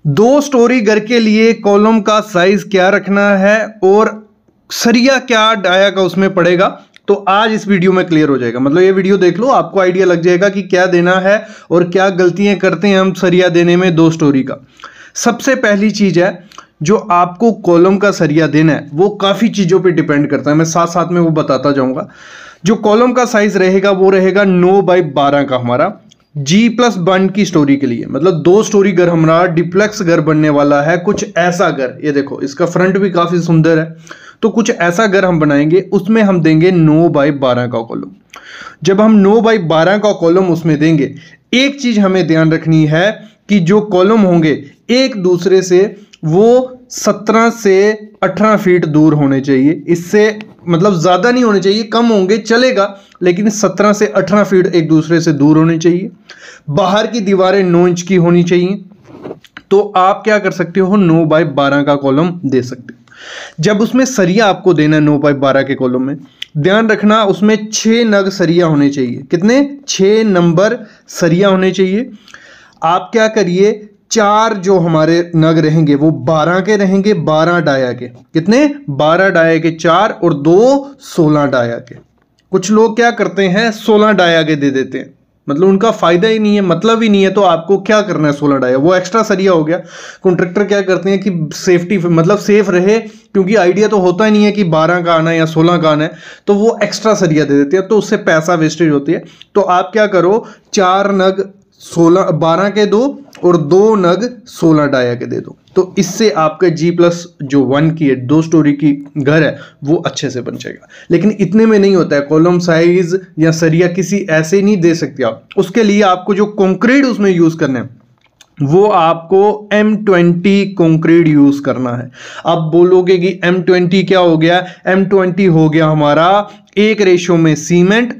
दो स्टोरी घर के लिए कॉलम का साइज क्या रखना है और सरिया क्या डाया का उसमें पड़ेगा, तो आज इस वीडियो में क्लियर हो जाएगा। मतलब ये वीडियो देख लो, आपको आइडिया लग जाएगा कि क्या देना है और क्या गलतियां करते हैं हम सरिया देने में दो स्टोरी का। सबसे पहली चीज है, जो आपको कॉलम का सरिया देना है वो काफ़ी चीज़ों पे डिपेंड करता है, मैं साथ साथ में वो बताता जाऊंगा। जो कॉलम का साइज रहेगा वो रहेगा 9x12 का हमारा G+1 की स्टोरी के लिए। मतलब दो स्टोरी घर हमारा डिप्लेक्स घर बनने वाला है, कुछ ऐसा घर। ये देखो, इसका फ्रंट भी काफ़ी सुंदर है। तो कुछ ऐसा घर हम बनाएंगे, उसमें हम देंगे 9x12 का कॉलम। जब हम 9x12 का कॉलम उसमें देंगे, एक चीज हमें ध्यान रखनी है कि जो कॉलम होंगे एक दूसरे से वो 17 से 18 फीट दूर होने चाहिए। इससे मतलब ज़्यादा नहीं होने चाहिए, कम होंगे चलेगा, लेकिन 17 से 18 फीट एक दूसरे से दूर होने चाहिए। बाहर की दीवारें 9 इंच की होनी चाहिए। तो आप क्या कर सकते हो, 9x12 का कॉलम दे सकते हो। जब उसमें सरिया आपको देना है 9x12 के कॉलम में, ध्यान रखना उसमें 6 नग सरिया होने चाहिए। कितने? 6 नंबर सरिया होने चाहिए। आप क्या करिए, 4 जो हमारे नग रहेंगे वो 12 के रहेंगे, 12 डाया के। कितने? 12 डाया के 4 और 2 16 डाया के। कुछ लोग क्या करते हैं, 16 डाया के दे देते हैं, मतलब उनका फायदा ही नहीं है, मतलब ही नहीं है। तो आपको क्या करना है, 16 डाया, वो एक्स्ट्रा सरिया हो गया। कॉन्ट्रैक्टर क्या करते हैं कि सेफ्टी मतलब सेफ रहे, क्योंकि आइडिया तो होता ही नहीं है कि 12 का आना है या 16 का आना है, तो वो एक्स्ट्रा सरिया दे देते हैं, तो उससे पैसा वेस्टेज होती है। तो आप क्या करो, 4 नग 12 के दो और 2 नग 16 डाया के दे दो। तो इससे आपका G+1 की है, दो स्टोरी की घर है, वो अच्छे से बन जाएगा। लेकिन इतने में नहीं होता है, कॉलम साइज या सरिया किसी ऐसे नहीं दे सकते आप। उसके लिए आपको जो कंक्रीट उसमें यूज करना है वो आपको M20 कंक्रीट यूज करना है। अब बोलोगे कि M20 क्या हो गया? M20 हो गया हमारा 1 रेशो में सीमेंट,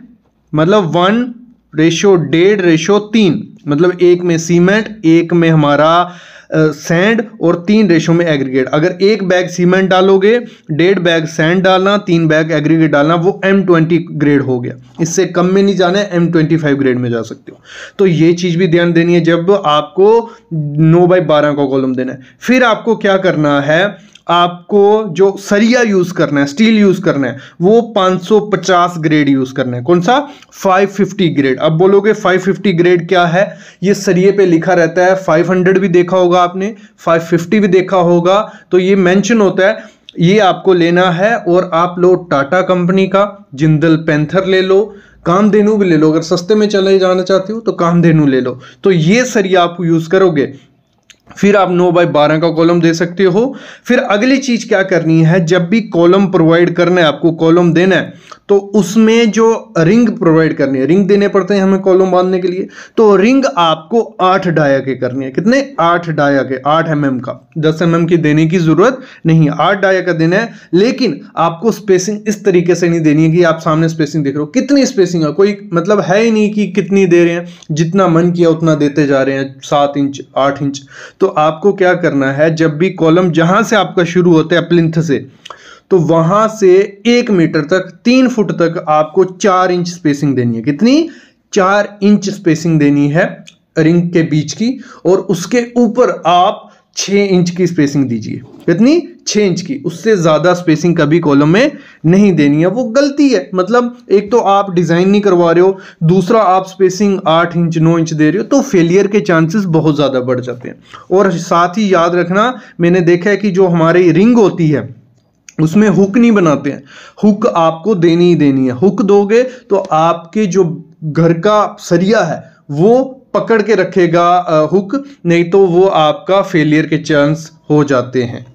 मतलब 1:1.5:3, मतलब 1 में सीमेंट, 1 में हमारा सैंड और 3 रेशो में एग्रीगेट। अगर 1 बैग सीमेंट डालोगे, 1.5 बैग सैंड डालना, 3 बैग एग्रीगेट डालना, वो M20 ग्रेड हो गया। इससे कम में नहीं जाना है, M25 ग्रेड में जा सकते हो। तो ये चीज भी ध्यान देनी है जब आपको 9x12 का कॉलम देना है। फिर आपको क्या करना है, आपको जो सरिया यूज करना है, स्टील यूज करना है, वो 550 ग्रेड यूज करना है। कौन सा? 550 ग्रेड। अब बोलोगे 550 ग्रेड क्या है? ये सरिये पे लिखा रहता है, 500 भी देखा होगा आपने, 550 भी देखा होगा, तो ये मेंशन होता है। ये आपको लेना है और आप लो टाटा कंपनी का, जिंदल पैंथर ले लो, कामधेनु भी ले लो। अगर सस्ते में चले जाना चाहते हो तो कामधेनु ले लो। तो ये सरिया आप यूज करोगे, फिर आप 9x12 का कॉलम दे सकते हो। फिर अगली चीज क्या करनी है, जब भी कॉलम प्रोवाइड करना है, आपको कॉलम देना है, तो उसमें जो रिंग प्रोवाइड करनी है, रिंग देने पड़ते हैं हमें कॉलम बांधने के लिए, तो रिंग आपको 8 डाया के करनी है। कितने? 8 डाया के, 8 mm का, 10 mm की देने की जरूरत नहीं है, 8 डाया का देना है। लेकिन आपको स्पेसिंग इस तरीके से नहीं देनी है कि आप सामने स्पेसिंग देख रहे हो। कितनी स्पेसिंग है, कोई मतलब है ही नहीं कि कितनी दे रहे हैं, जितना मन किया उतना देते जा रहे हैं, 7 इंच 8 इंच। तो आपको क्या करना है, जब भी कॉलम जहां से आपका शुरू होता है प्लिंथ से, तो वहां से 1 मीटर तक, 3 फुट तक आपको 4 इंच स्पेसिंग देनी है। कितनी? 4 इंच स्पेसिंग देनी है रिंग के बीच की, और उसके ऊपर आप 6 इंच की स्पेसिंग दीजिए। कितनी? 6 इंच की। उससे ज्यादा स्पेसिंग कभी कॉलम में नहीं देनी है, वो गलती है। मतलब एक तो आप डिजाइन नहीं करवा रहे हो, दूसरा आप स्पेसिंग 8 इंच 9 इंच दे रहे हो, तो फेलियर के चांसेस बहुत ज्यादा बढ़ जाते हैं। और साथ ही याद रखना, मैंने देखा है कि जो हमारी रिंग होती है उसमें हुक नहीं बनाते हैं, हुक आपको देनी ही देनी है। हुक दोगे तो आपके जो घर का सरिया है वो पकड़ के रखेगा हुक, नहीं तो वो आपका फेलियर के चांस हो जाते हैं।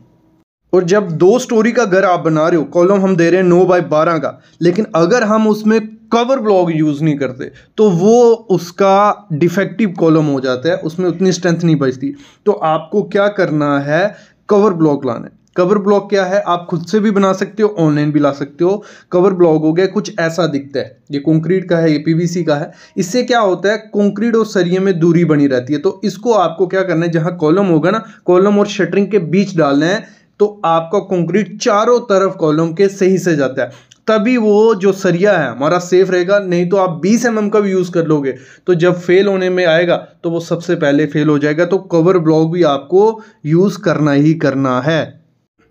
और जब दो स्टोरी का घर आप बना रहे हो, कॉलम हम दे रहे हैं 9x12 का, लेकिन अगर हम उसमें कवर ब्लॉक यूज नहीं करते तो वो उसका डिफेक्टिव कॉलम हो जाता है, उसमें उतनी स्ट्रेंथ नहीं बचती। तो आपको क्या करना है, कवर ब्लॉक लाना है। कवर ब्लॉक क्या है, आप खुद से भी बना सकते हो, ऑनलाइन भी ला सकते हो। कवर ब्लॉक हो गया, कुछ ऐसा दिखता है, ये कंक्रीट का है, ये पीवीसी का है। इससे क्या होता है, कंक्रीट और सरिये में दूरी बनी रहती है। तो इसको आपको क्या करना है, जहां कॉलम होगा ना, कॉलम और शटरिंग के बीच डालना है, तो आपका कंक्रीट चारों तरफ कॉलम के सही से जाता है। तभी वो जो सरिया है हमारा सेफ रहेगा। नहीं तो आप 20 mm का भी यूज़ कर लोगे तो जब फेल होने में आएगा तो वो सबसे पहले फेल हो जाएगा। तो कवर ब्लॉक भी आपको यूज़ करना ही करना है।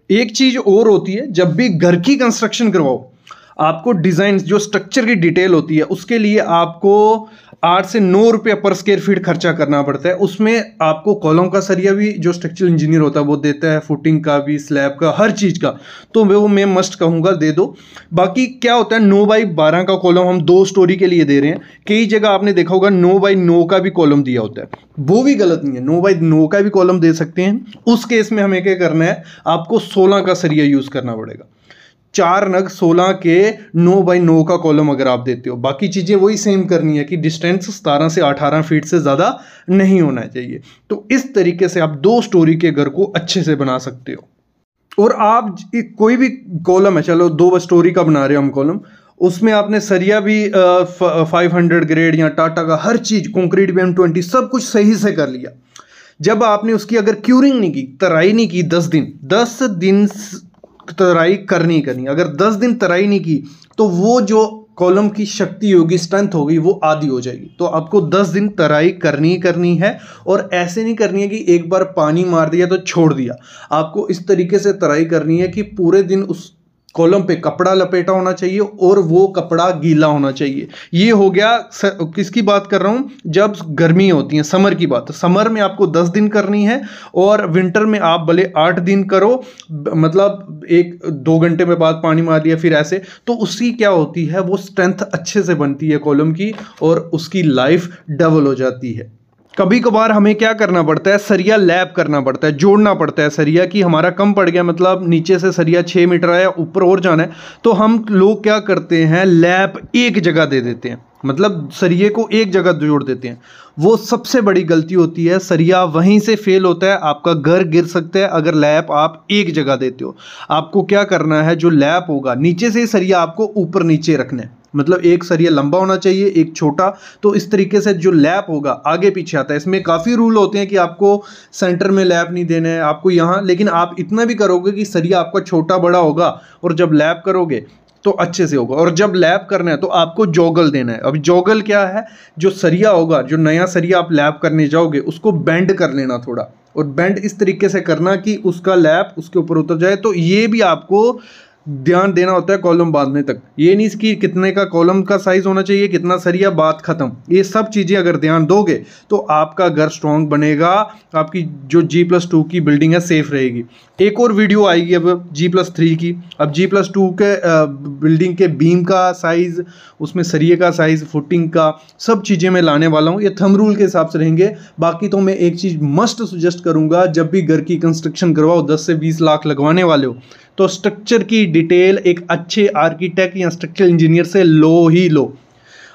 एक चीज़ और होती है, जब भी घर की कंस्ट्रक्शन करवाओ आपको डिज़ाइन जो स्ट्रक्चर की डिटेल होती है उसके लिए आपको 8 से 9 रुपये पर स्क्वायर फीट खर्चा करना पड़ता है। उसमें आपको कॉलम का सरिया भी जो स्ट्रक्चरल इंजीनियर होता है वो देता है, फुटिंग का भी, स्लैब का, हर चीज़ का। तो वो मैं मस्ट कहूँगा दे दो। बाकी क्या होता है 9x12 का कॉलम हम 2 स्टोरी के लिए दे रहे हैं। कई जगह आपने देखा होगा 9x9 का भी कॉलम दिया होता है, वो भी गलत नहीं है, 9x9 का भी कॉलम दे सकते हैं। उस केस में हमें क्या करना है, आपको 16 का सरिया यूज़ करना पड़ेगा। 4 नग 16 के 9x9 का कॉलम अगर आप देते हो, बाकी चीज़ें वही सेम करनी है कि डिस्टेंस 17 से 18 फीट से ज़्यादा नहीं होना चाहिए। तो इस तरीके से आप 2 स्टोरी के घर को अच्छे से बना सकते हो। और आप कोई भी कॉलम है, चलो 2 स्टोरी का बना रहे हो हम कॉलम, उसमें आपने सरिया भी 500 ग्रेड या टाटा का हर चीज़, कंक्रीट भी M20 सब कुछ सही से कर लिया। जब आपने उसकी अगर क्यूरिंग नहीं की, तराई नहीं की 10 दिन तराई करनी। अगर 10 दिन तराई नहीं की तो वो जो कॉलम की शक्ति होगी, स्ट्रेंथ होगी, वो आधी हो जाएगी। तो आपको 10 दिन तराई करनी है। और ऐसे नहीं करनी है कि एक बार पानी मार दिया तो छोड़ दिया। आपको इस तरीके से तराई करनी है कि पूरे दिन उस कॉलम पे कपड़ा लपेटा होना चाहिए और वो कपड़ा गीला होना चाहिए। ये हो गया किसकी बात कर रहा हूँ, जब गर्मी होती है, समर की बात। समर में आपको 10 दिन करनी है और विंटर में आप भले 8 दिन करो, मतलब 1-2 घंटे में बाद पानी मार लिया फिर ऐसे। तो उसकी क्या होती है, वो स्ट्रेंथ अच्छे से बनती है कॉलम की और उसकी लाइफ डबल हो जाती है। कभी कभार हमें क्या करना पड़ता है, सरिया लैप करना पड़ता है, जोड़ना पड़ता है सरिया कि हमारा कम पड़ गया, मतलब नीचे से सरिया 6 मीटर आया, ऊपर और जाना है। तो हम लोग क्या करते हैं, लैप एक जगह दे देते हैं, मतलब सरिये को एक जगह जोड़ देते हैं। वो सबसे बड़ी गलती होती है, सरिया वहीं से फेल होता है, आपका घर गिर सकता है अगर लैप आप एक जगह देते हो। आपको क्या करना है, जो लैप होगा नीचे से सरिया आपको ऊपर नीचे रखना है, मतलब एक सरिया लंबा होना चाहिए, एक छोटा। तो इस तरीके से जो लैप होगा आगे पीछे आता है। इसमें काफ़ी रूल होते हैं कि आपको सेंटर में लैप नहीं देना है, आपको यहाँ, लेकिन आप इतना भी करोगे कि सरिया आपका छोटा बड़ा होगा और जब लैप करोगे तो अच्छे से होगा। और जब लैप करना है तो आपको जोगल देना है। अब जोगल क्या है, जो सरिया होगा, जो नया सरिया आप लैप करने जाओगे उसको बेंड कर लेना थोड़ा, और बेंड इस तरीके से करना कि उसका लैप उसके ऊपर उतर जाए। तो ये भी आपको ध्यान देना होता है कॉलम बांधने तक। ये नहीं कि कितने का कॉलम का साइज होना चाहिए, कितना सरिया, बात खत्म। ये सब चीज़ें अगर ध्यान दोगे तो आपका घर स्ट्रॉन्ग बनेगा, आपकी जो G+2 की बिल्डिंग है सेफ रहेगी। एक और वीडियो आएगी अब G+3 की। अब G+2 के बिल्डिंग के बीम का साइज़, उसमें सरिये का साइज़, फुटिंग का, सब चीज़ें मैं लाने वाला हूँ। ये थंब रूल के हिसाब से रहेंगे। बाकी तो मैं एक चीज़ मस्ट सजेस्ट करूँगा, जब भी घर की कंस्ट्रक्शन करवाओ, 10 से 20 लाख लगवाने वाले हो, तो स्ट्रक्चर की डिटेल एक अच्छे आर्किटेक्ट या स्ट्रक्चरल इंजीनियर से लो ही लो।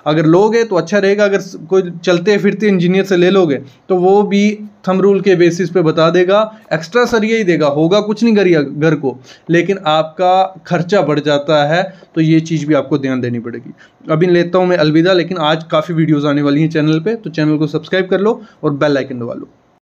अगर लोगे तो अच्छा रहेगा, अगर कोई चलते फिरते इंजीनियर से ले लोगे तो वो भी थंब रूल के बेसिस पे बता देगा, एक्स्ट्रा सरिया ही देगा, होगा कुछ नहीं करिए घर को, लेकिन आपका खर्चा बढ़ जाता है। तो ये चीज़ भी आपको ध्यान देनी पड़ेगी। अभी लेता हूँ मैं अलविदा, लेकिन आज काफ़ी वीडियोज़ आने वाली हैं चैनल पे, तो चैनल को सब्सक्राइब कर लो और बेल आइकन दबा लो।